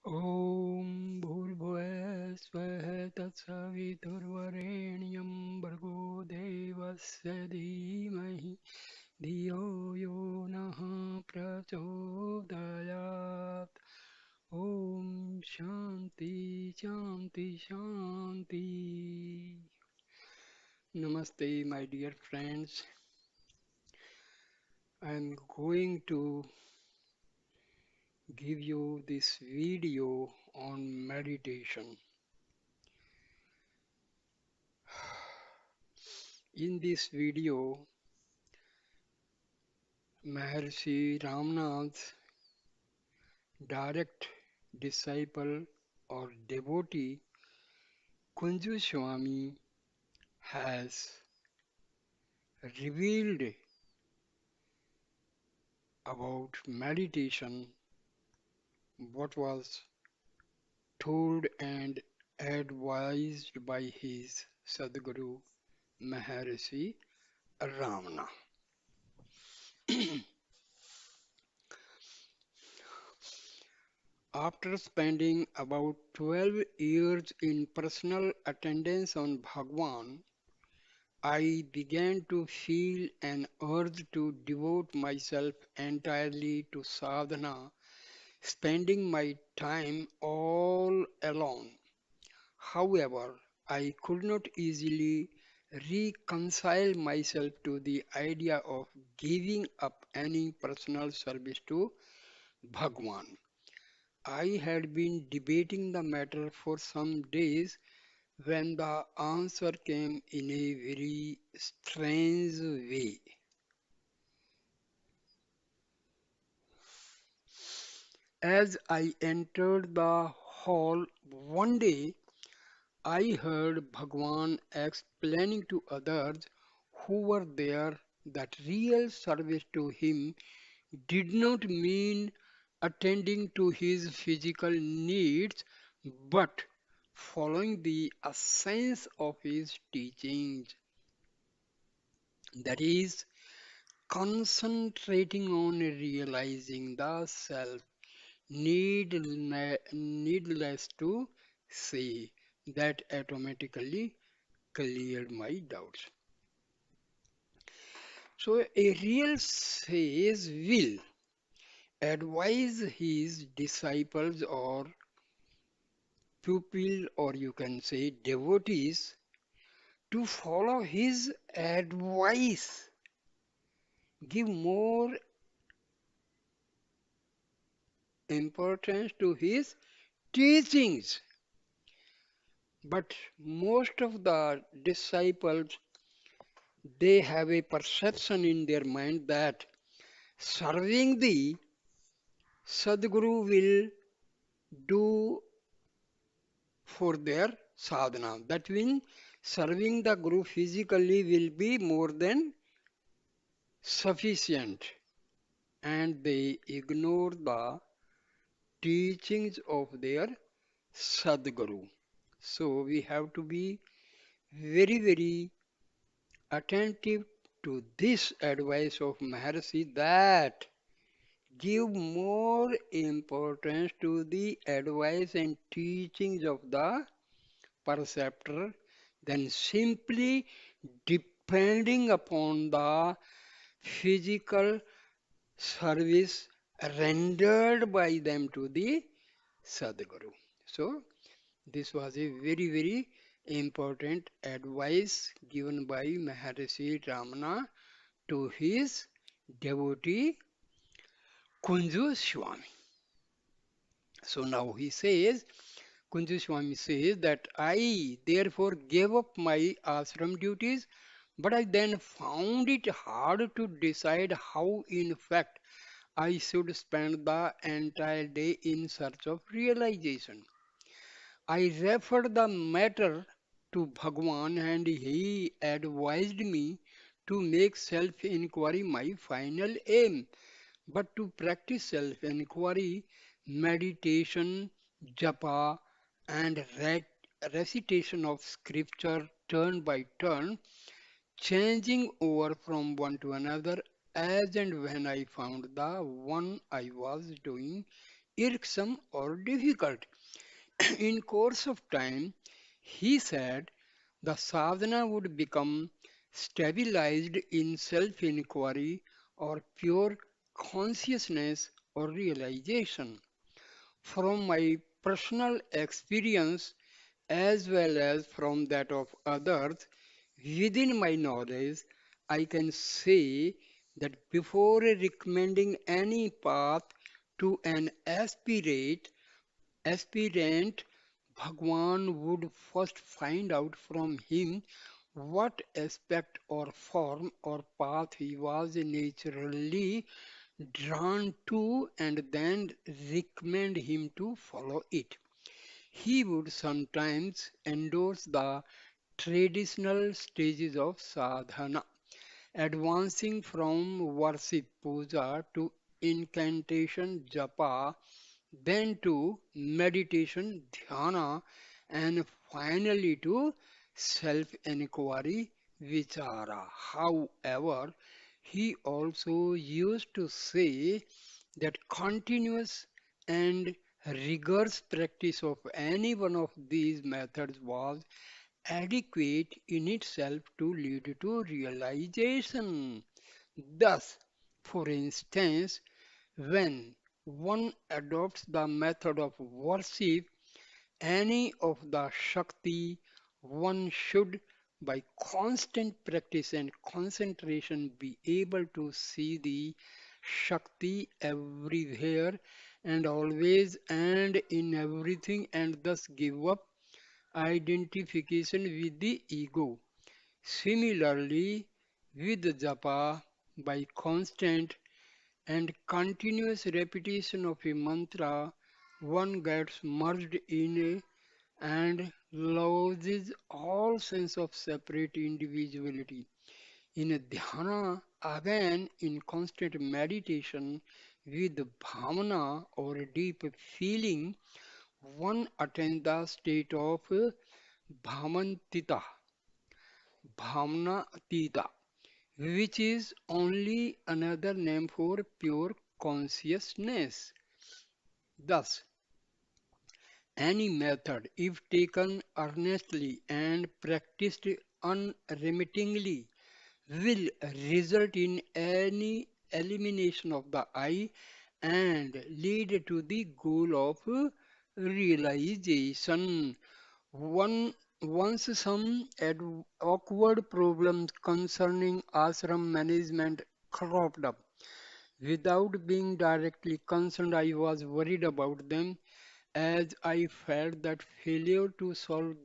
ॐ भूर्भुवः स्वः तत्सवितुर्वरेण्यं भर्गो देवस्य धीमहि धियो यो नः प्रचोदयात् ॐ शान्ति शान्ति शान्ति. Namaste, my dear friends. I am going to give you this video on meditation. In this video, Maharshi Ramana's direct disciple or devotee Kunju Swami has revealed about meditation what was told and advised by his Sadguru Maharshi Ramana. After spending about 12 years in personal attendance on Bhagwan, I began to feel an urge to devote myself entirely to sadhana, spending my time all alone. However, I could not easily reconcile myself to the idea of giving up any personal service to Bhagwan. I had been debating the matter for some days when the answer came in a very strange way. As I entered the hall one day, I heard Bhagwan explaining to others who were there that real service to him did not mean attending to his physical needs, but following the essence of his teachings. That is, concentrating on realizing the self, needless to say, that automatically cleared my doubts. So, a real sage will advise his disciples or pupil, or you can say devotees, to follow his advice, give more importance to his teachings. But most of the disciples, they have a perception in their mind that serving the Sadguru will do for their sadhana. That means serving the Guru physically will be more than sufficient, and they ignore the teachings of their Sadguru. So we have to be very attentive to this advice of Maharshi that give more importance to the advice and teachings of the perceptor than simply depending upon the physical service rendered by them to the Sadguru. So, this was a very important advice given by Maharshi Ramana to his devotee Kunju Swami. So now he says, Kunju Swami says that I therefore gave up my ashram duties, but I then found it hard to decide how in fact I should spend the entire day in search of realization. I referred the matter to Bhagwan and he advised me to make self-inquiry my final aim. But to practice self-inquiry, meditation, japa, and recitation of scripture turn by turn, changing over from one to another as and when I found the one I was doing irksome or difficult. In course of time, he said the sadhana would become stabilized in self-inquiry or pure consciousness or realization. From my personal experience as well as from that of others, within my knowledge, I can say that before recommending any path to an aspirant, Bhagwan would first find out from him what aspect or form or path he was naturally drawn to and then recommend him to follow it. He would sometimes endorse the traditional stages of sadhana, advancing from worship puja to incantation japa, then to meditation dhyana, and finally to self-inquiry vichara. However, he also used to say that continuous and rigorous practice of any one of these methods was adequate in itself to lead to realization. Thus, for instance, when one adopts the method of worship, any of the Shakti, one should, by constant practice and concentration, be able to see the Shakti everywhere and always and in everything, and thus give up identification with the ego. Similarly, with japa, by constant and continuous repetition of a mantra, one gets merged in and loses all sense of separate individuality. In a dhyana, again in constant meditation with bhavana or a deep feeling, one attains the state of bhamantita, bhavanatita, which is only another name for pure consciousness. Thus, any method, if taken earnestly and practiced unremittingly, will result in any elimination of the I and lead to the goal of realization. Once some awkward problems concerning ashram management cropped up. Without being directly concerned, I was worried about them as I felt that failure to solve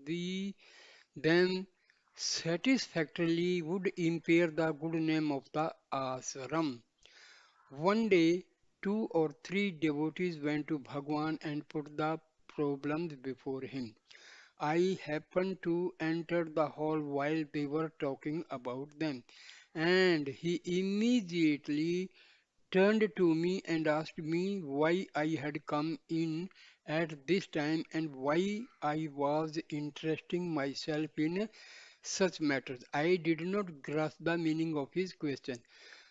them satisfactorily would impair the good name of the ashram. One day, two or three devotees went to Bhagwan and put the problems before him. I happened to enter the hall while they were talking about them, and he immediately turned to me and asked me why I had come in at this time and why I was interesting myself in such matters. I did not grasp the meaning of his question.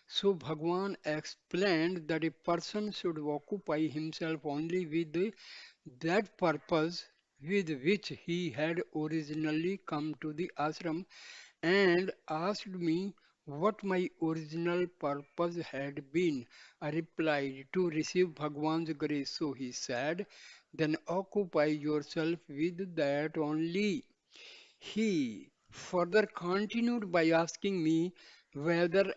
So Bhagwan explained that a person should occupy himself only with that purpose with which he had originally come to the ashram and asked me what my original purpose had been. I replied, to receive Bhagwan's grace. So he said, then occupy yourself with that only. He further continued by asking me whether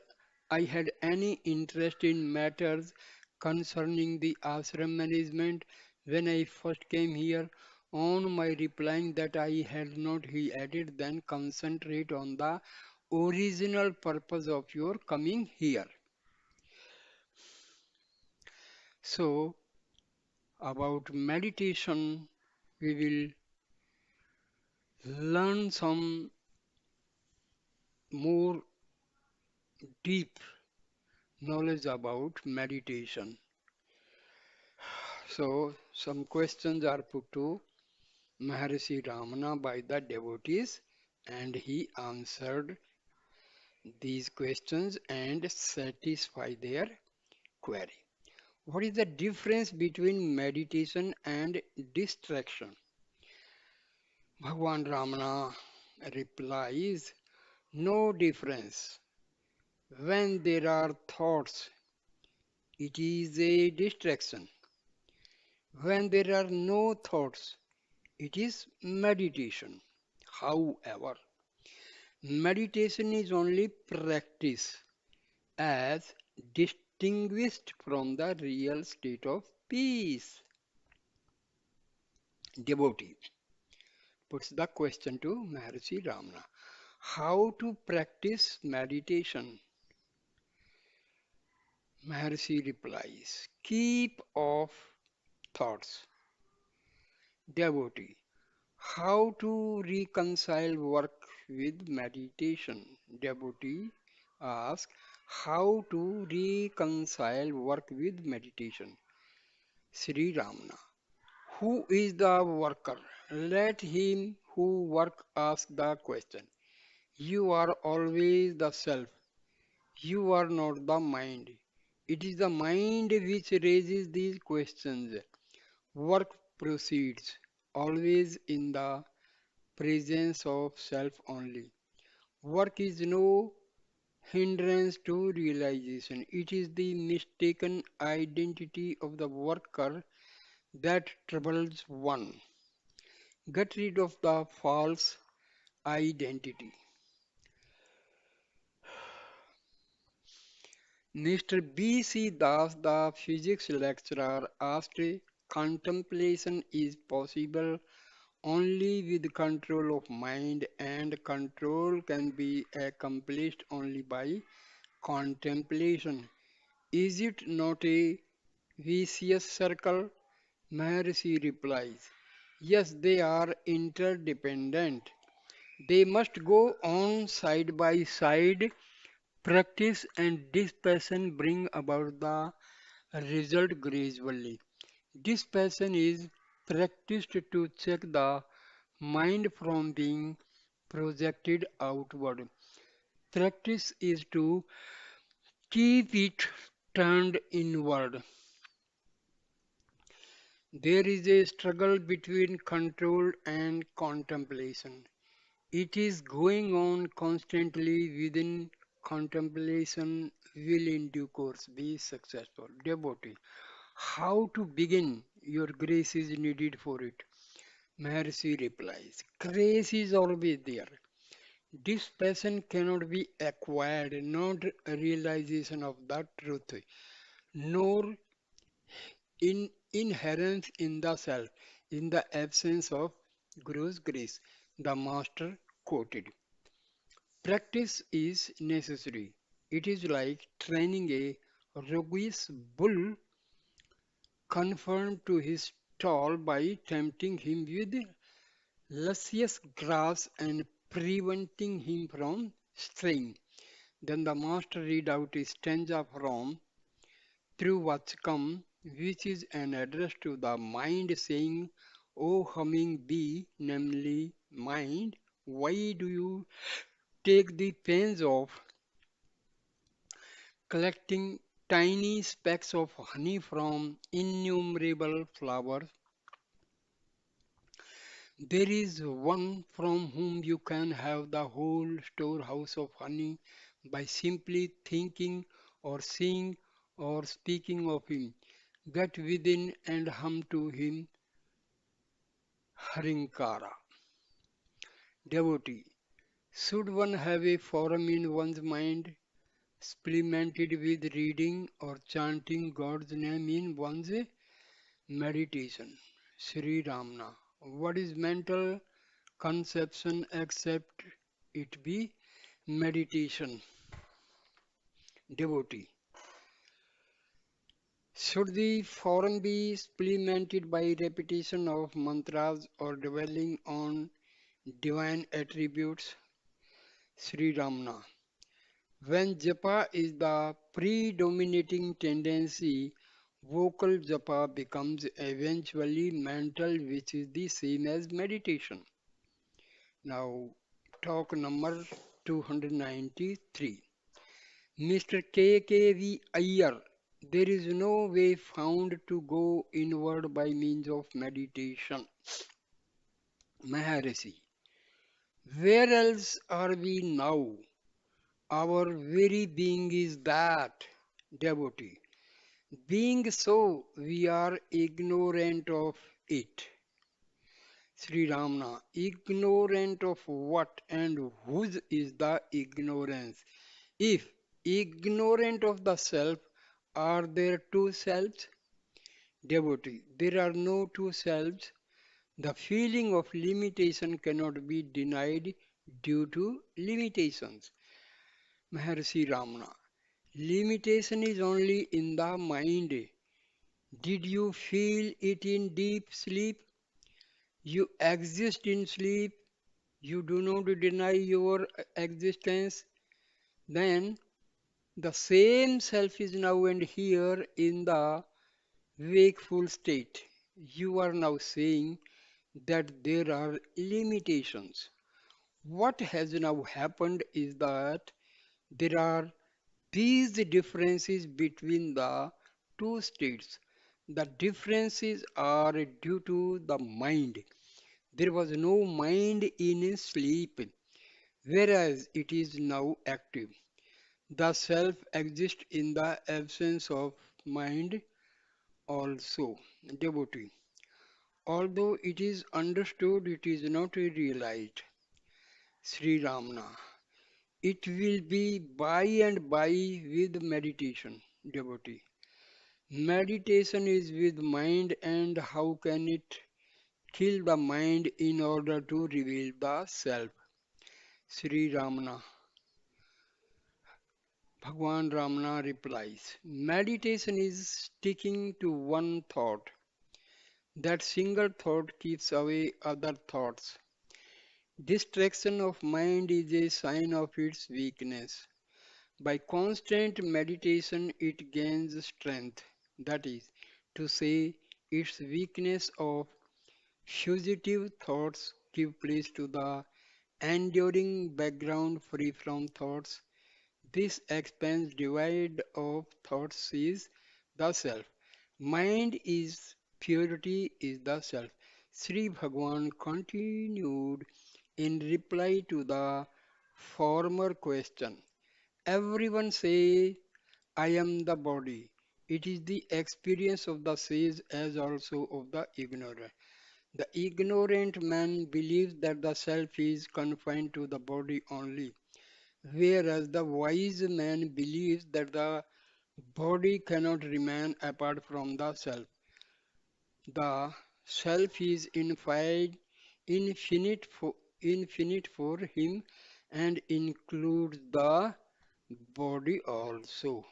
I had any interest in matters concerning the ashram management when I first came here. On my replying that I had not, he added, then concentrate on the original purpose of your coming here. So, about meditation, we will learn some more deep knowledge about meditation. So, some questions are put to Maharishi Ramana by the devotees, and he answered these questions and satisfied their query. What is the difference between meditation and distraction? Bhagwan Ramana replies, no difference. When there are thoughts, it is a distraction. When there are no thoughts, it is meditation. However, meditation is only practice as distinguished from the real state of peace. Devotee puts the question to Maharishi Ramana. How to practice meditation? Maharishi replies, keep off thoughts. Devotee, how to reconcile work with meditation? Devotee asks, how to reconcile work with meditation? Sri Ramana, who is the worker? Let him who work ask the question. You are always the self. You are not the mind. It is the mind which raises these questions. Work proceeds always in the presence of self only. Work is no hindrance to realization. It is the mistaken identity of the worker that troubles one. Get rid of the false identity. Mr. B.C. Das, the physics lecturer, asked, contemplation is possible only with control of mind, and control can be accomplished only by contemplation. Is it not a vicious circle? Maharishi replies, yes, they are interdependent. They must go on side by side. Practice and dispassion bring about the result gradually. Dispassion is practiced to check the mind from being projected outward. Practice is to keep it turned inward. There is a struggle between control and contemplation. It is going on constantly within contemplation will in due course be successful. Devotee, how to begin? Your grace is needed for it. Maharishi replies, grace is always there. This passion cannot be acquired, not a realization of the truth, nor in inherence in the self, in the absence of Guru's grace. The Master quoted. Practice is necessary. It is like training a robust bull confined to his stall by tempting him with luscious grass and preventing him from straying. Then the master read out a stanza from Through What's Come, which is an address to the mind saying, O humming bee, namely mind, why do you take the pains of collecting tiny specks of honey from innumerable flowers? There is one from whom you can have the whole storehouse of honey by simply thinking or seeing or speaking of him. Get within and hum to him, Harinkara. Devotee. Should one have a forum in one's mind, supplemented with reading or chanting God's name in one's meditation? Sri Ramana. What is mental conception except it be meditation? Devotee. Should the forum be supplemented by repetition of mantras or dwelling on divine attributes? Sri Ramana. When japa is the predominating tendency, vocal japa becomes eventually mental, which is the same as meditation. Now, talk number 293. Mr. K.K.V. Iyer There is no way found to go inward by means of meditation. Maharishi, where else are we now? Our very being is that, devotee. Being so, we are ignorant of it. Sri Ramana, ignorant of what and whose is the ignorance? If ignorant of the self, are there two selves? Devotee, there are no two selves. The feeling of limitation cannot be denied due to limitations. Maharshi Ramana, limitation is only in the mind. Did you feel it in deep sleep? You exist in sleep. You do not deny your existence. Then the same self is now and here in the wakeful state. You are now saying that there are limitations. What has now happened is that there are these differences between the two states. The differences are due to the mind. There was no mind in sleep, whereas it is now active. The self exists in the absence of mind also. Devotee. Although it is understood, it is not realized. Sri Ramana. It will be by and by with meditation, devotee. Meditation is with mind, and how can it kill the mind in order to reveal the self? Sri Ramana. Bhagwan Ramana replies, meditation is sticking to one thought. That single thought keeps away other thoughts. Distraction of mind is a sign of its weakness. By constant meditation, it gains strength. That is to say, its weakness of fugitive thoughts give place to the enduring background free from thoughts. This expands divide of thoughts is the self. Mind is purity is the self. Sri Bhagwan continued in reply to the former question. Everyone say, I am the body. It is the experience of the sage as also of the ignorant. The ignorant man believes that the self is confined to the body only, whereas the wise man believes that the body cannot remain apart from the self. The self is infinite for him and includes the body also.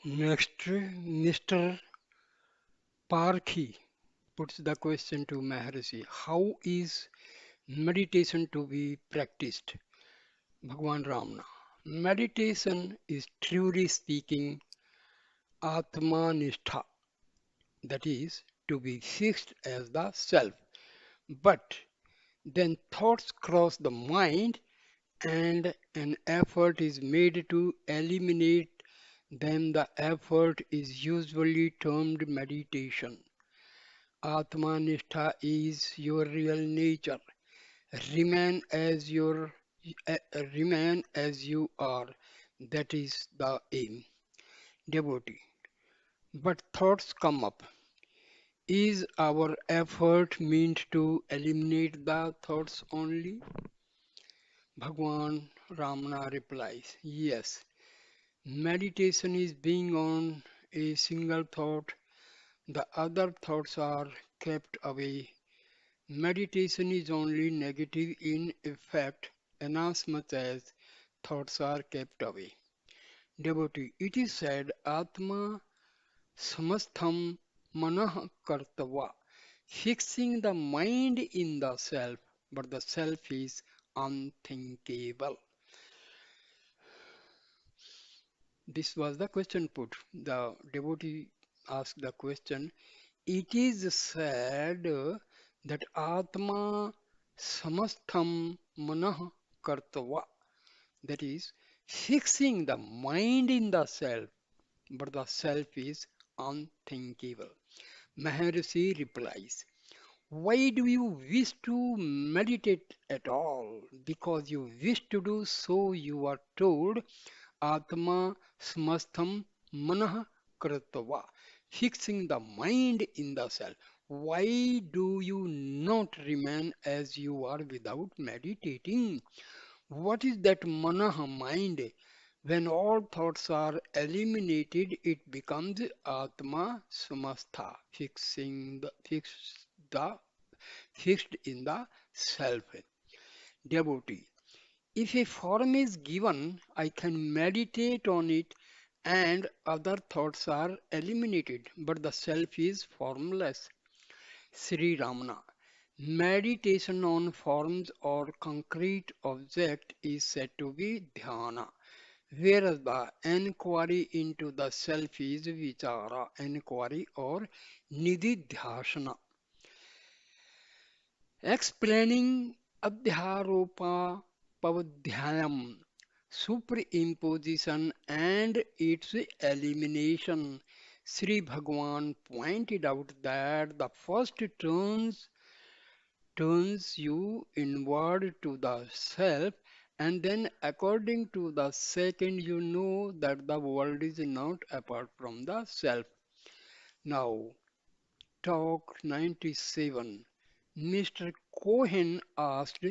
Next, Mr. Parkhi puts the question to Maharishi. How is meditation to be practiced? Bhagwan Ramana. Meditation is truly speaking Atmanistha, that is, to be fixed as the self. But then thoughts cross the mind and an effort is made to eliminate them. The effort is usually termed meditation. Atmanistha is your real nature. Remain as your remain as you are. That is the aim. Devotee. But thoughts come up. Is our effort meant to eliminate the thoughts only? Bhagwan Ramana replies, yes. Meditation is being on a single thought. The other thoughts are kept away. Meditation is only negative in effect, inasmuch as thoughts are kept away. Devotee, it is said, Atma samastham manah kartava, fixing the mind in the self, but the self is unthinkable. This was the question put. The devotee asked the question. It is said that Atma samastham manah kartava. That is, fixing the mind in the self, but the self is unthinkable. Maharishi replies, why do you wish to meditate at all? Because you wish to do so, you are told, Atma smastham manah kratva, fixing the mind in the self. Why do you not remain as you are without meditating? What is that manah mind? When all thoughts are eliminated, it becomes Atma Samastha, the fixed in the self. Devotee. If a form is given, I can meditate on it and other thoughts are eliminated, but the self is formless. Sri Ramana. Meditation on forms or concrete object is said to be dhyana, whereas the enquiry into the self is vichara, enquiry or nididhyasana. Explaining Adhyaropa Pavadhyayam, superimposition and its elimination, Sri Bhagwan pointed out that the first turns you inward to the self, and then according to the second you know that the world is not apart from the self. Now, talk 97. Mr. Cohen asked,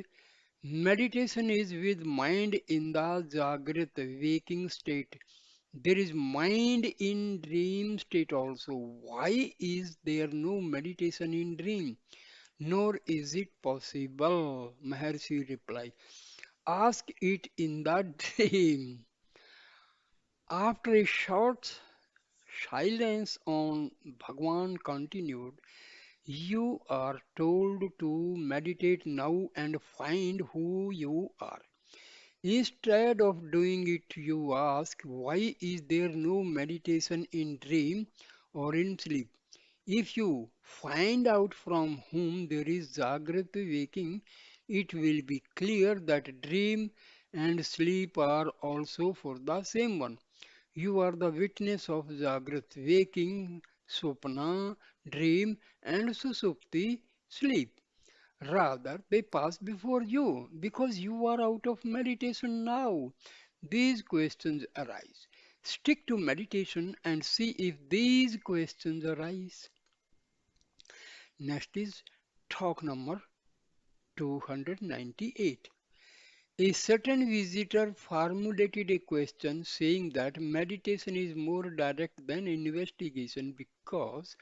meditation is with mind in the Jagrat waking state. There is mind in dream state also. Why is there no meditation in dream? Nor is it possible, Maharshi replied. Ask it in the dream. After a short silence on Bhagwan continued, you are told to meditate now and find who you are. Instead of doing it, you ask, why is there no meditation in dream or in sleep? If you find out from whom there is Jagrat waking, it will be clear that dream and sleep are also for the same one. You are the witness of Jagrat waking, Swapna, dream, and Susupti, sleep. Rather, they pass before you because you are out of meditation now. These questions arise. Stick to meditation and see if these questions arise. Next is talk number 298. A certain visitor formulated a question saying that meditation is more direct than investigation because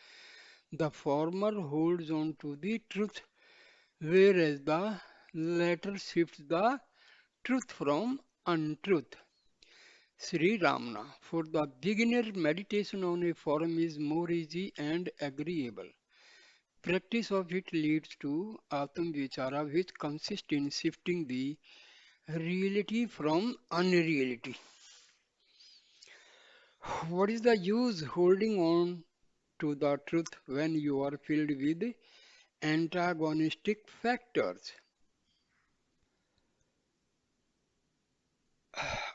the former holds on to the truth, whereas the latter shifts the truth from untruth. Sri Ramana. For the beginner, meditation on a form is more easy and agreeable. Practice of it leads to Atam Vichara, which consists in shifting the reality from unreality. What is the use holding on to the truth when you are filled with antagonistic factors?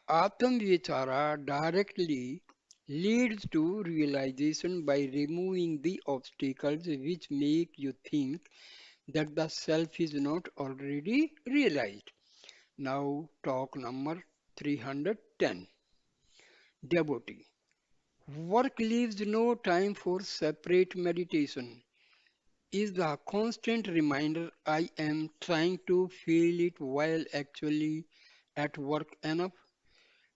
Atam Vichara directly leads to realization by removing the obstacles which make you think that the self is not already realized. Now, talk number 310. Devotee. Work leaves no time for separate meditation. Is the constant reminder I am trying to feel it while actually at work enough?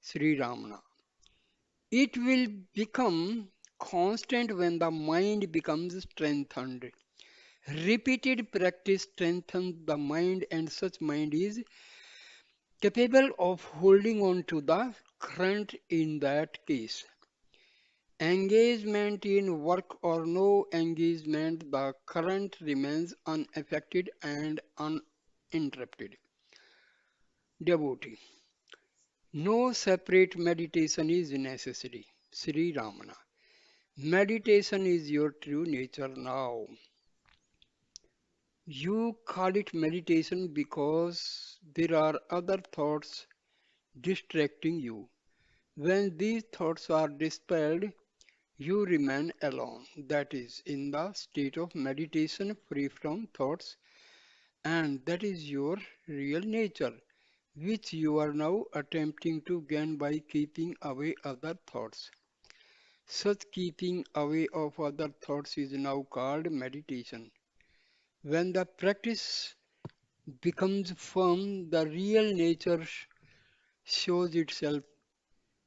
Sri Ramana. It will become constant when the mind becomes strengthened. Repeated practice strengthens the mind, and such mind is capable of holding on to the current in that case. Engagement in work or no engagement, the current remains unaffected and uninterrupted. Devotee. No separate meditation is necessary. Sri Ramana. Meditation is your true nature now. You call it meditation because there are other thoughts distracting you. When these thoughts are dispelled, you remain alone, that is, in the state of meditation free from thoughts, and that is your real nature, which you are now attempting to gain by keeping away other thoughts. Such keeping away of other thoughts is now called meditation. When the practice becomes firm, the real nature shows itself,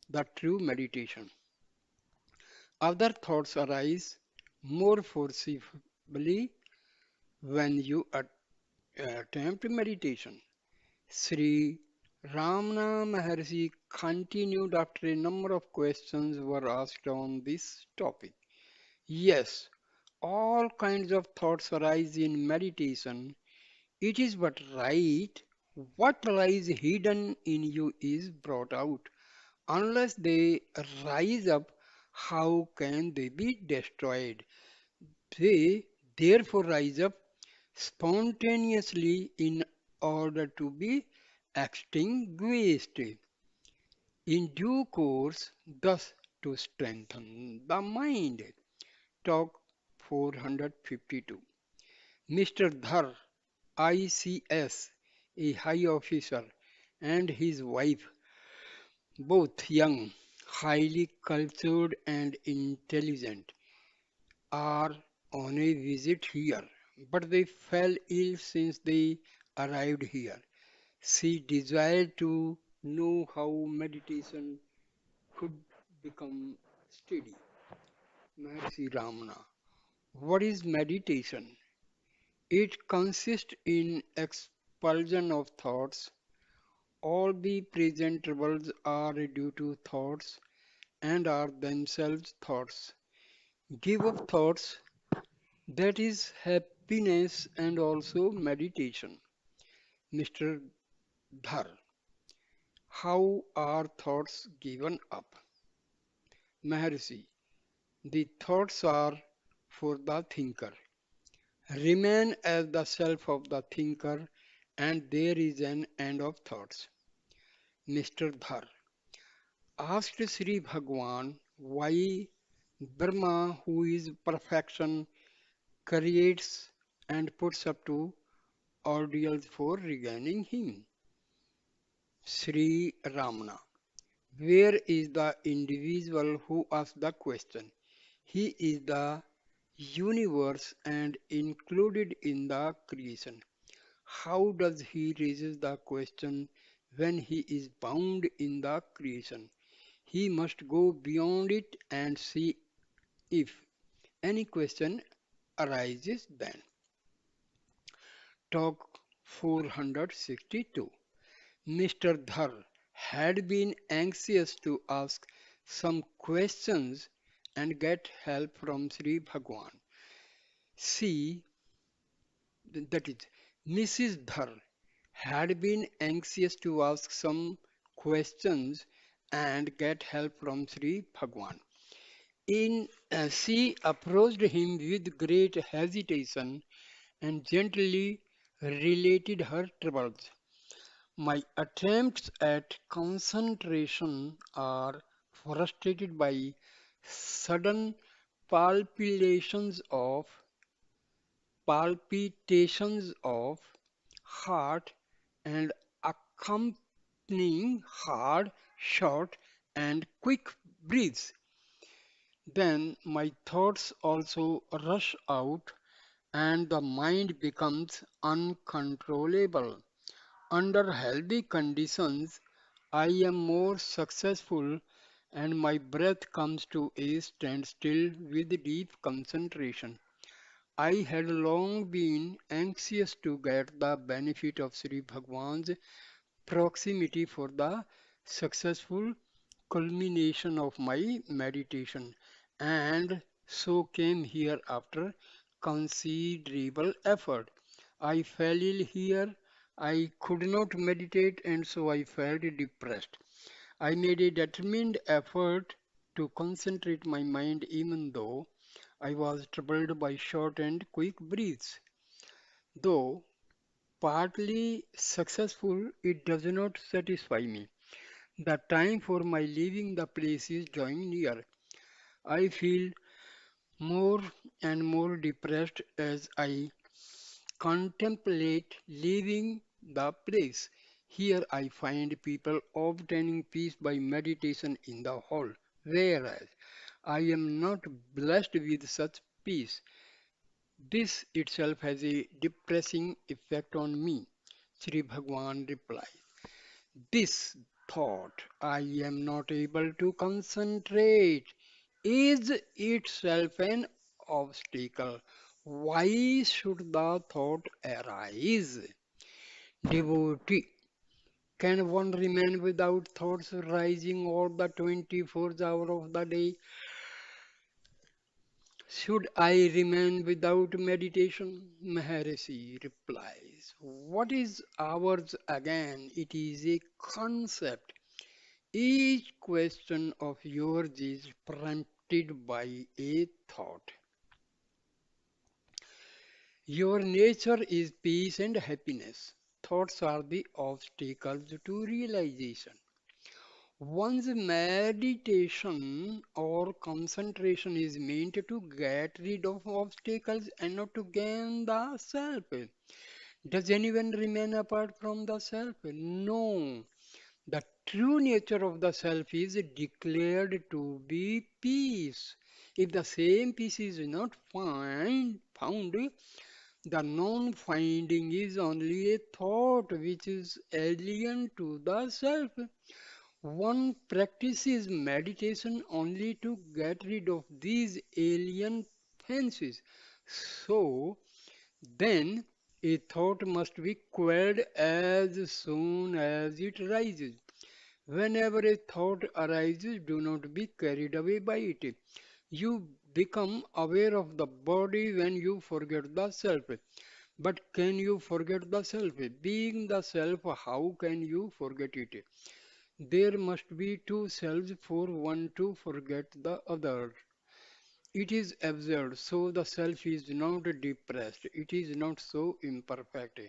the true meditation. Other thoughts arise more forcibly when you attempt meditation. Sri Ramana Maharshi continued after a number of questions were asked on this topic. Yes, all kinds of thoughts arise in meditation. It is but right what lies hidden in you is brought out. Unless they rise up, how can they be destroyed? They therefore rise up spontaneously in order to be extinguished in due course, thus to strengthen the mind. Talk 452. Mr. Dhar, ICS, a high officer, and his wife, both young, highly cultured, and intelligent, are on a visit here, but they fell ill since they arrived here. She desired to know how meditation could become steady. Maharishi Ramana. What is meditation? It consists in expulsion of thoughts. All the present troubles are due to thoughts and are themselves thoughts. Give up thoughts, that is happiness and also meditation. Mr. Dhar, how are thoughts given up? Maharishi, the thoughts are for the thinker. Remain as the self of the thinker, and there is an end of thoughts. Mr. Dhar asked Sri Bhagwan why Brahma, who is perfection, creates and puts up to ordeals for regaining him. Sri Ramana. Where is the individual who asked the question? He is the universe and included in the creation. How does he raise the question when he is bound in the creation? He must go beyond it and see if any question arises then. Talk 462. Mr. Dhar had been anxious to ask some questions and get help from Sri Bhagwan. She, that is, Mrs. Dhar, had been anxious to ask some questions and get help from Sri Bhagwan. She approached him with great hesitation and gently related her troubles. My attempts at concentration are frustrated by sudden palpitations of palpitations of heart and accompanying hard, short, and quick breaths. Then my thoughts also rush out and the mind becomes uncontrollable. Under healthy conditions, I am more successful and my breath comes to a standstill with deep concentration. I had long been anxious to get the benefit of Sri Bhagwan's proximity for the successful culmination of my meditation, and so came here after considerable effort. I fell ill here, I could not meditate, and so I felt depressed. I made a determined effort to concentrate my mind even though I was troubled by short and quick breaths. Though partly successful, it does not satisfy me. The time for my leaving the place is drawing near. I feel more and more depressed as I contemplate leaving the place. Here I find people obtaining peace by meditation in the hall, whereas I am not blessed with such peace. This itself has a depressing effect on me. Sri Bhagwan replied. This thought, I am not able to concentrate, is itself an obstacle. Why should the thought arise? Devotee, can one remain without thoughts rising all the 24 hours of the day? Should I remain without meditation? Maharishi replies, what is ours again? It is a concept. Each question of yours is prompted by a thought. Your nature is peace and happiness. Thoughts are the obstacles to realization. One's meditation or concentration is meant to get rid of obstacles and not to gain the self. Does anyone remain apart from the self? No. The true nature of the self is declared to be peace. If the same peace is not found, the non-finding is only a thought which is alien to the self. One practices meditation only to get rid of these alien fancies. So, then a thought must be quelled as soon as it rises. Whenever a thought arises, do not be carried away by it. You become aware of the body when you forget the self. But can you forget the self? Being the self, how can you forget it? There must be two selves for one to forget the other. It is absurd. So the self is not depressed. It is not so imperfect.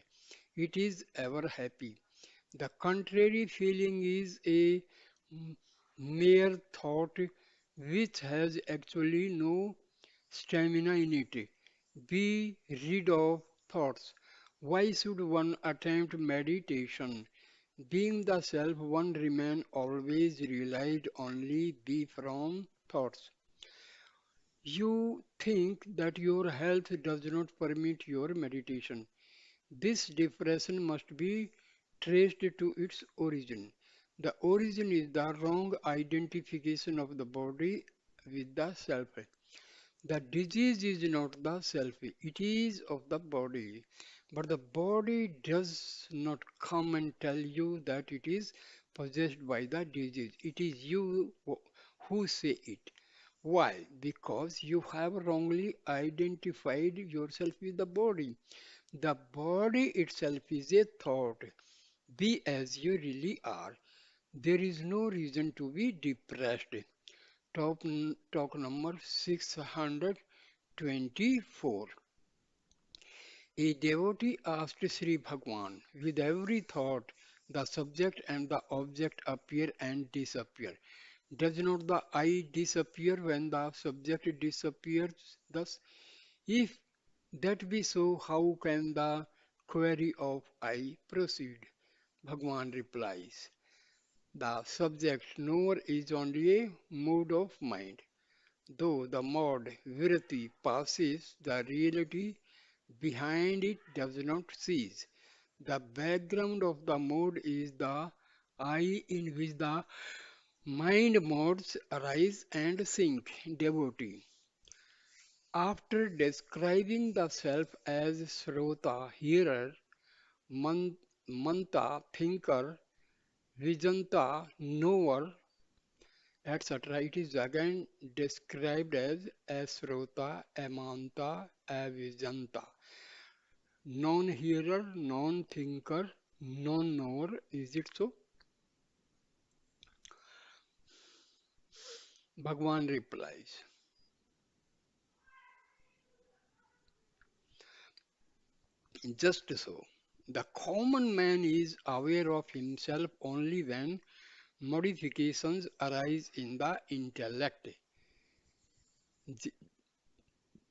It is ever happy. The contrary feeling is a mere thought which has actually no stamina in it. Be rid of thoughts. Why should one attempt meditation? Being the self, one remain always realized only be from thoughts. You think that your health does not permit your meditation. This depression must be traced to its origin. The origin is the wrong identification of the body with the self. The disease is not the self, it is of the body. But the body does not come and tell you that it is possessed by the disease. It is you who say it. Why? Because you have wrongly identified yourself with the body. The body itself is a thought. Be as you really are. There is no reason to be depressed. Talk number 624. A devotee asked Sri Bhagwan, with every thought, the subject and the object appear and disappear. Does not the I disappear when the subject disappears? Thus, if that be so, how can the query of I proceed? Bhagwan replies, the subject knower is only a mood of mind. Though the mode vritti passes, the reality behind it does not cease. The background of the mode is the I in which the mind modes arise and sink. Devotee. After describing the self as Srota, hearer, man, Manta, thinker, Vijanta, knower, etc., it is again described as Asrota, Amanta, Avijanta. Non-hearer, non-thinker, non-knower. Is it so? Bhagwan replies, Just so, the common man is aware of himself only when modifications arise in the intellect. Ji-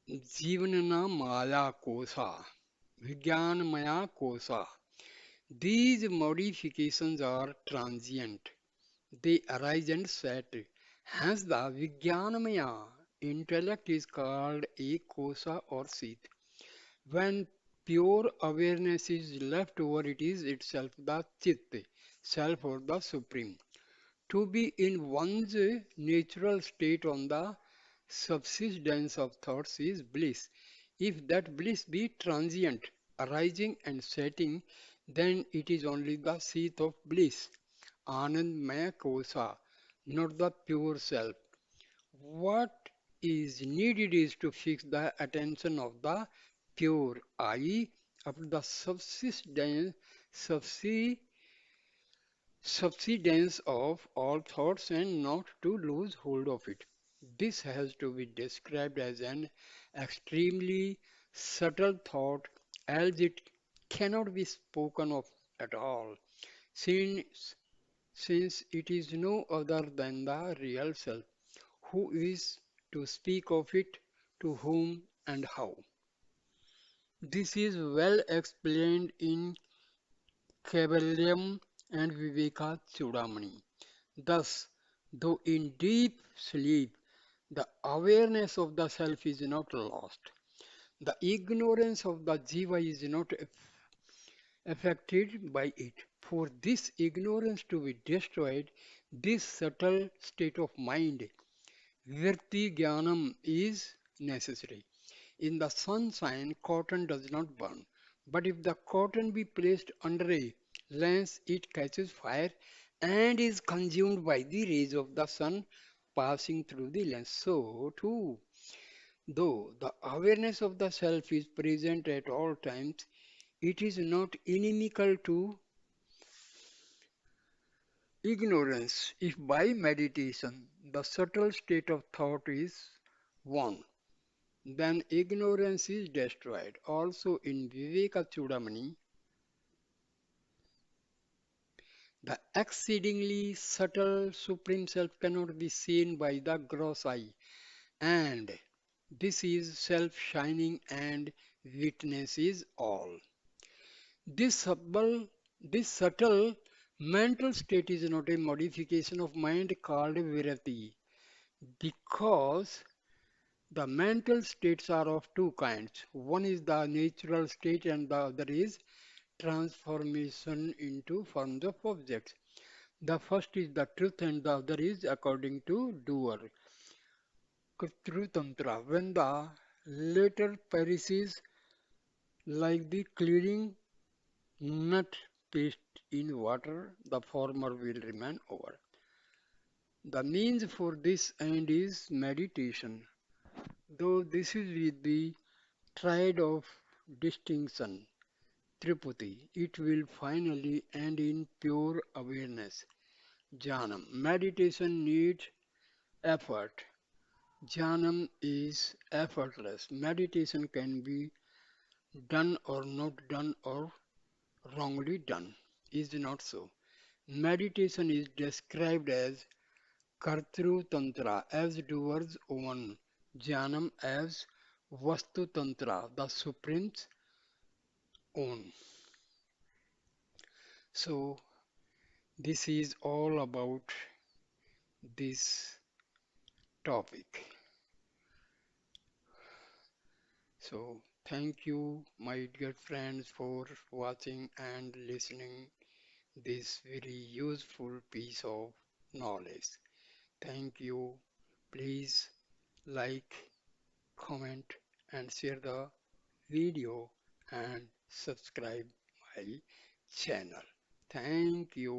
Jivanana Maya Kosa, Vigyanamaya Kosa. These modifications are transient. They arise and set. Hence, the Vijnanamaya intellect is called a kosa or seat. When pure awareness is left over, it is itself the chit, self or the supreme. To be in one's natural state on the subsistence of thoughts is bliss. If that bliss be transient, arising and setting, then it is only the seat of bliss. Anandmaya kosa, not the pure self. What is needed is to fix the attention of the pure, i.e., of the subsi- subsidence of all thoughts and not to lose hold of it. This has to be described as an extremely subtle thought as it cannot be spoken of at all, since, since it is no other than the real self. Who is to speak of it, to whom, and how? This is well explained in Kaivalyam and Viveka Chudamani. Thus, though in deep sleep, the awareness of the self is not lost. The ignorance of the jiva is not affected by it. For this ignorance to be destroyed, this subtle state of mind, virti jnanam, is necessary. In the sunshine, cotton does not burn. But if the cotton be placed under a lens, it catches fire and is consumed by the rays of the sun passing through the lens. So, too, though the awareness of the self is present at all times, it is not inimical to ignorance. If by meditation the subtle state of thought is won, then ignorance is destroyed. Also in Viveka Chudamani, the exceedingly subtle Supreme Self cannot be seen by the gross eye, and this is self shining and witnesses all. This subtle, this subtle mental state is not a modification of mind called virati, because the mental states are of two kinds. One is the natural state and the other is transformation into forms of objects. The first is the truth and the other is according to doer. True Tantra. When the latter perishes like the clearing nut paste in water, the former will remain over. The means for this end is meditation. Though this is with the triad of distinction, Tripati, it will finally end in pure awareness. Jnanam. Meditation needs effort. Jnanam is effortless. Meditation can be done or not done or wrongly done. Is not so. Meditation is described as Kartru Tantra, as doers own. Jnanam as Vastu Tantra, the Supreme's own. So, this is all about this topic. So, thank you, my dear friends, for watching and listening this very useful piece of knowledge. Thank you. Please like, comment, and share the video and subscribe my channel. Thank you.